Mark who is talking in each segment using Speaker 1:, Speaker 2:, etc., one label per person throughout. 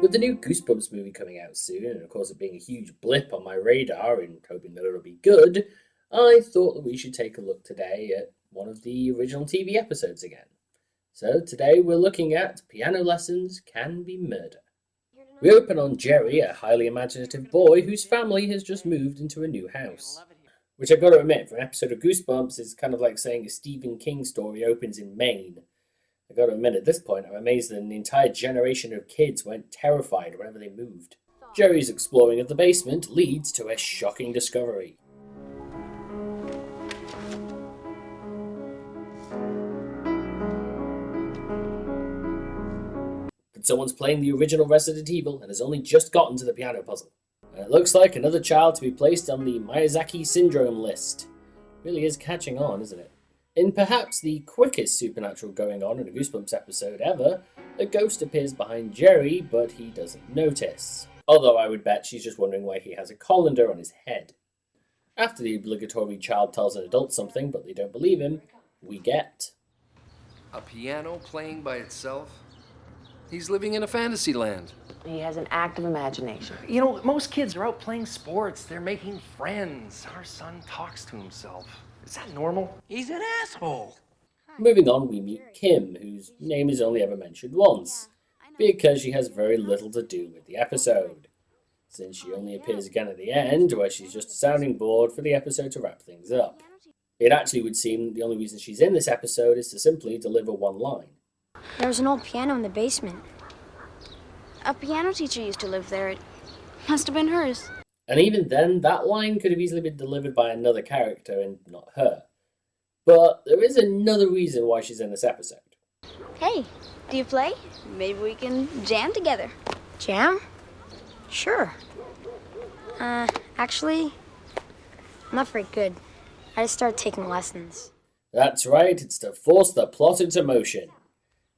Speaker 1: With the new Goosebumps movie coming out soon, and of course it being a huge blip on my radar and hoping that it'll be good, I thought that we should take a look today at one of the original TV episodes again. So today we're looking at Piano Lessons Can Be Murder. We open on Jerry, a highly imaginative boy whose family has just moved into a new house. Which I've got to admit, for an episode of Goosebumps, is kind of like saying a Stephen King story opens in Maine. I've got to admit, at this point, I'm amazed that an entire generation of kids went terrified whenever they moved. Jerry's exploring of the basement leads to a shocking discovery. But someone's playing the original Resident Evil and has only just gotten to the piano puzzle. And it looks like another child to be placed on the Miyazaki syndrome list. Really is catching on, isn't it? In perhaps the quickest supernatural going on in a Goosebumps episode ever, a ghost appears behind Jerry, but he doesn't notice. Although I would bet she's just wondering why he has a colander on his head. After the obligatory child tells an adult something, but they don't believe him, we get...
Speaker 2: a piano playing by itself? He's living in a fantasy land.
Speaker 3: He has an active imagination.
Speaker 2: You know, most kids are out playing sports. They're making friends. Our son talks to himself. Is that normal?
Speaker 4: He's an asshole.
Speaker 1: Moving on, we meet Kim, whose name is only ever mentioned once, because she has very little to do with the episode, since she only appears again at the end, where she's just a sounding board for the episode to wrap things up. It actually would seem the only reason she's in this episode is to simply deliver one line.
Speaker 5: There was an old piano in the basement. A piano teacher used to live there. It must have been hers.
Speaker 1: And even then, that line could have easily been delivered by another character and not her. But there is another reason why she's in this episode.
Speaker 5: Hey, do you play? Maybe we can jam together. Jam? Sure. Actually, I'm not very good. I just started taking lessons.
Speaker 1: That's right, it's to force the plot into motion.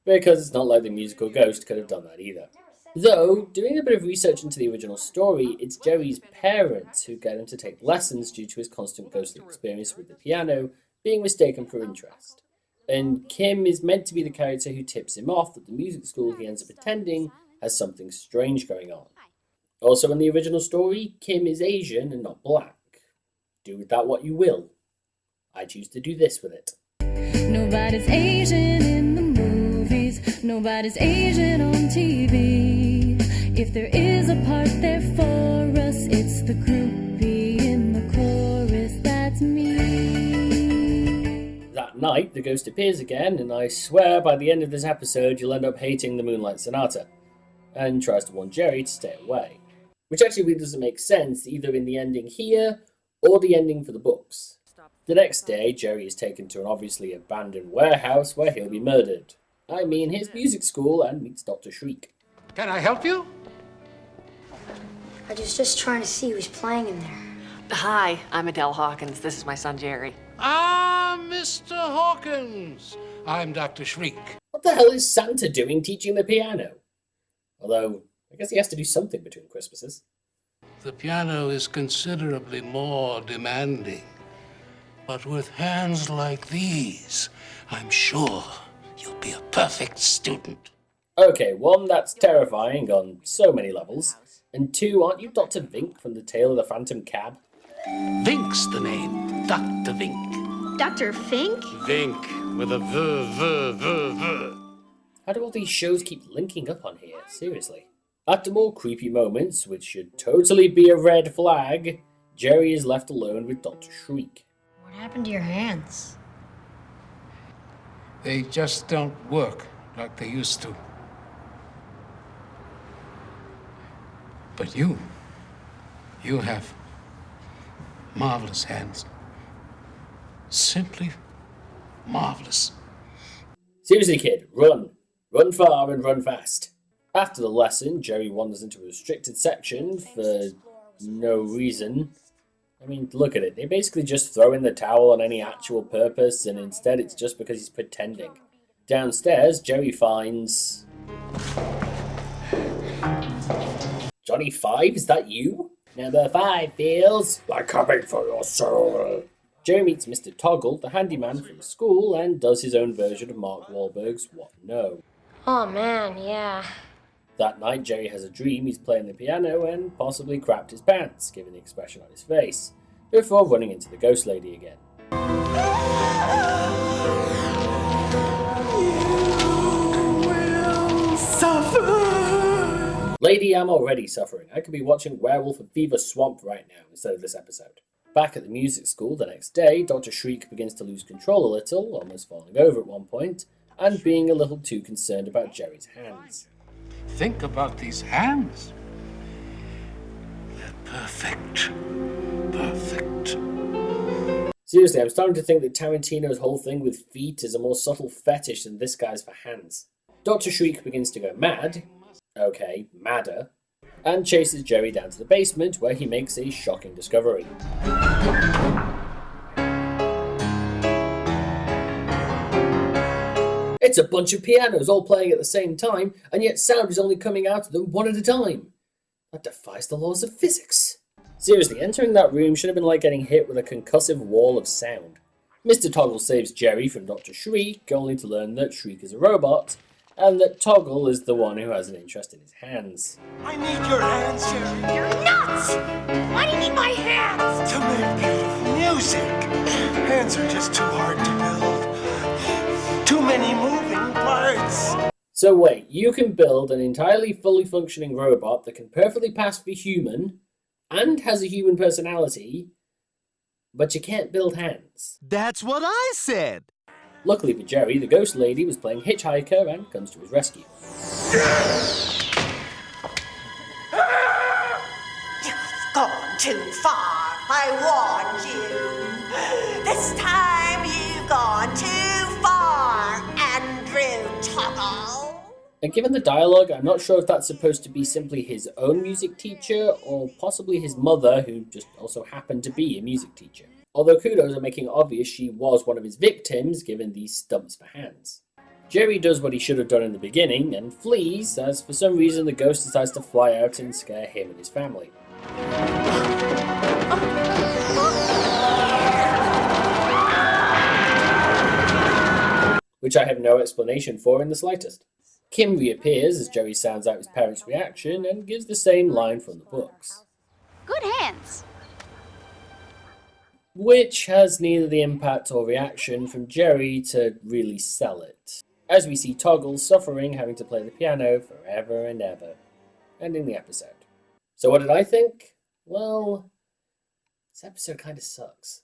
Speaker 1: Because it's not like the musical Ghost could have done that either. Though, doing a bit of research into the original story, it's Jerry's parents who get him to take lessons due to his constant ghostly experience with the piano being mistaken for interest. And Kim is meant to be the character who tips him off that the music school he ends up attending has something strange going on. Also in the original story, Kim is Asian and not black. Do with that what you will. I choose to do this with it.
Speaker 6: Nobody's Asian in the movies, nobody's Asian on TV. If there is a part there for us, it's the groupie in the chorus, that's me.
Speaker 1: That night, the ghost appears again, and I swear by the end of this episode you'll end up hating the Moonlight Sonata, and tries to warn Jerry to stay away. Which actually really doesn't make sense, either in the ending here, or the ending for the books. The next day, Jerry is taken to an obviously abandoned warehouse where he'll be murdered. I mean his music school, and meets Dr. Shriek.
Speaker 4: Can I help you?
Speaker 5: I was just trying to see who's playing in there.
Speaker 3: Hi, I'm Adele Hawkins. This is my son, Jerry.
Speaker 4: Ah, Mr. Hawkins. I'm Dr. Shriek.
Speaker 1: What the hell is Santa doing teaching the piano? Although, I guess he has to do something between Christmases.
Speaker 4: The piano is considerably more demanding. But with hands like these, I'm sure you'll be a perfect student.
Speaker 1: Okay, one, that's terrifying on so many levels. And two, aren't you Dr. Vink from The Tale of the Phantom Cab?
Speaker 4: Vink's the name. Dr. Vink.
Speaker 5: Dr. Fink?
Speaker 4: Vink with a V.
Speaker 1: How do all these shows keep linking up on here? Seriously. After more creepy moments, which should totally be a red flag, Jerry is left alone with Dr. Shriek.
Speaker 5: What happened to your hands?
Speaker 4: They just don't work like they used to. But you have marvelous hands. Simply marvelous.
Speaker 1: Seriously, kid, run. Run far and run fast. After the lesson, Jerry wanders into a restricted section for no reason. I mean, look at it. They basically just throw in the towel on any actual purpose, and instead it's just because he's pretending. Downstairs, Jerry finds... Johnny 5, is that you? Number 5 feels like coming for your soul. Jerry meets Mr. Toggle, the handyman from school, and does his own version of Mark Wahlberg's What No.
Speaker 5: Oh man, yeah.
Speaker 1: That night, Jerry has a dream he's playing the piano and possibly crapped his pants, given the expression on his face, before running into the ghost lady again. Lady, I'm already suffering. I could be watching Werewolf and Fever Swamp right now instead of this episode. Back at the music school the next day, Dr. Shriek begins to lose control a little, almost falling over at one point, and being a little too concerned about Jerry's hands.
Speaker 4: Think about these hands. They're perfect. Perfect.
Speaker 1: Seriously, I'm starting to think that Tarantino's whole thing with feet is a more subtle fetish than this guy's for hands. Dr. Shriek begins to go mad, okay, madder, and chases Jerry down to the basement where he makes a shocking discovery. It's a bunch of pianos all playing at the same time, and yet sound is only coming out of them one at a time. That defies the laws of physics. Seriously, entering that room should have been like getting hit with a concussive wall of sound. Mr. Toggle saves Jerry from Dr. Shriek, only to learn that Shriek is a robot, and that Toggle is the one who has an interest in his hands.
Speaker 7: I need your hands, Jerry.
Speaker 8: You're nuts! Why do you need my hands?
Speaker 7: To make beautiful music. Hands are just too hard to build. Too many moving parts.
Speaker 1: So wait, you can build an entirely fully functioning robot that can perfectly pass for human, and has a human personality, but you can't build hands.
Speaker 9: That's what I said.
Speaker 1: Luckily for Jerry, the ghost lady was playing hitchhiker and comes to his rescue.
Speaker 8: You've gone too far. I warned you. This time you've gone too far, Andrew Toggle.
Speaker 1: And given the dialogue, I'm not sure if that's supposed to be simply his own music teacher, or possibly his mother, who just also happened to be a music teacher. Although kudos are making obvious she was one of his victims, given these stumps for hands. Jerry does what he should have done in the beginning, and flees, as for some reason the ghost decides to fly out and scare him and his family. Which I have no explanation for in the slightest. Kim reappears as Jerry sounds out his parents' reaction and gives the same line from the books.
Speaker 5: Good hands.
Speaker 1: Which has neither the impact or reaction from Jerry to really sell it. As we see Toggle suffering, having to play the piano forever and ever, ending the episode. So what did I think? Well, this episode kind of sucks.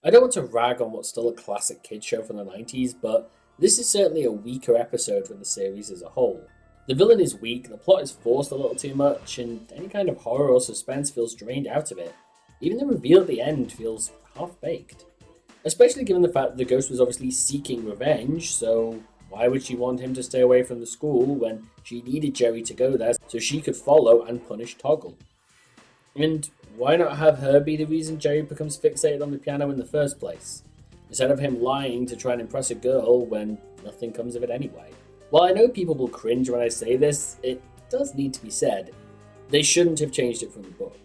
Speaker 1: I don't want to rag on what's still a classic kids show from the 90s, but this is certainly a weaker episode from the series as a whole. The villain is weak, the plot is forced a little too much, and any kind of horror or suspense feels drained out of it. Even the reveal at the end feels half-baked. Especially given the fact that the ghost was obviously seeking revenge, so why would she want him to stay away from the school when she needed Jerry to go there so she could follow and punish Toggle? And why not have her be the reason Jerry becomes fixated on the piano in the first place, instead of him lying to try and impress a girl when nothing comes of it anyway? While I know people will cringe when I say this, it does need to be said. They shouldn't have changed it from the book.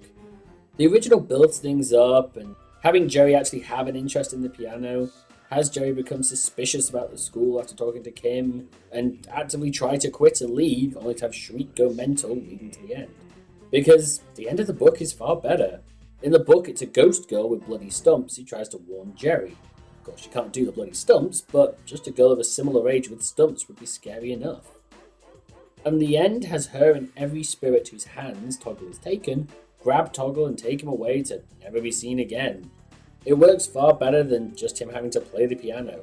Speaker 1: The original builds things up, and having Jerry actually have an interest in the piano has Jerry become suspicious about the school after talking to Kim, and actively try to quit and leave, only to have Shriek go mental leading to the end. Because the end of the book is far better. In the book, it's a ghost girl with bloody stumps who tries to warn Jerry. Of course, she can't do the bloody stumps, but just a girl of a similar age with stumps would be scary enough. And the end has her and every spirit whose hands Toggle has taken grab Toggle and take him away to never be seen again. It works far better than just him having to play the piano.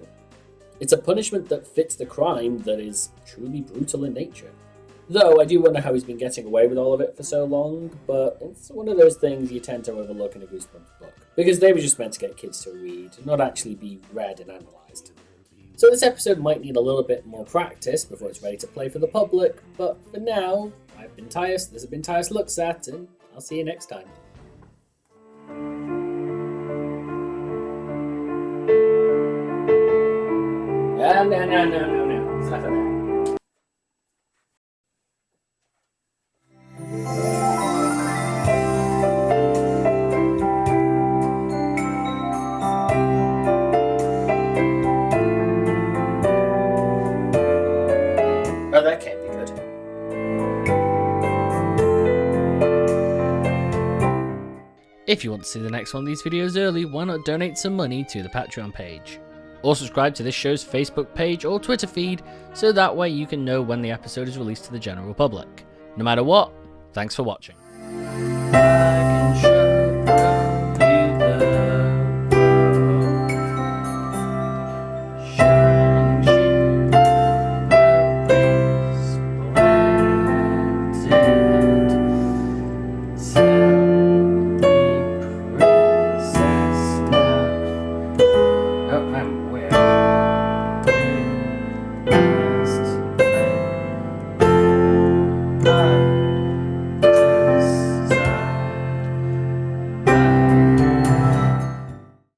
Speaker 1: It's a punishment that fits the crime that is truly brutal in nature. Though I do wonder how he's been getting away with all of it for so long, but it's one of those things you tend to overlook in a Goosebumps book, because they were just meant to get kids to read, not actually be read and analysed. So this episode might need a little bit more practice before it's ready to play for the public, but for now, I've been Tyas, this has been Tyas Looks At, and I'll see you next time. No. It's not for that. Oh, that can't be good. If you want to see the next one of these videos early, why not donate some money to the Patreon page? Or subscribe to this show's Facebook page or Twitter feed, so that way you can know when the episode is released to the general public. No matter what, thanks for watching.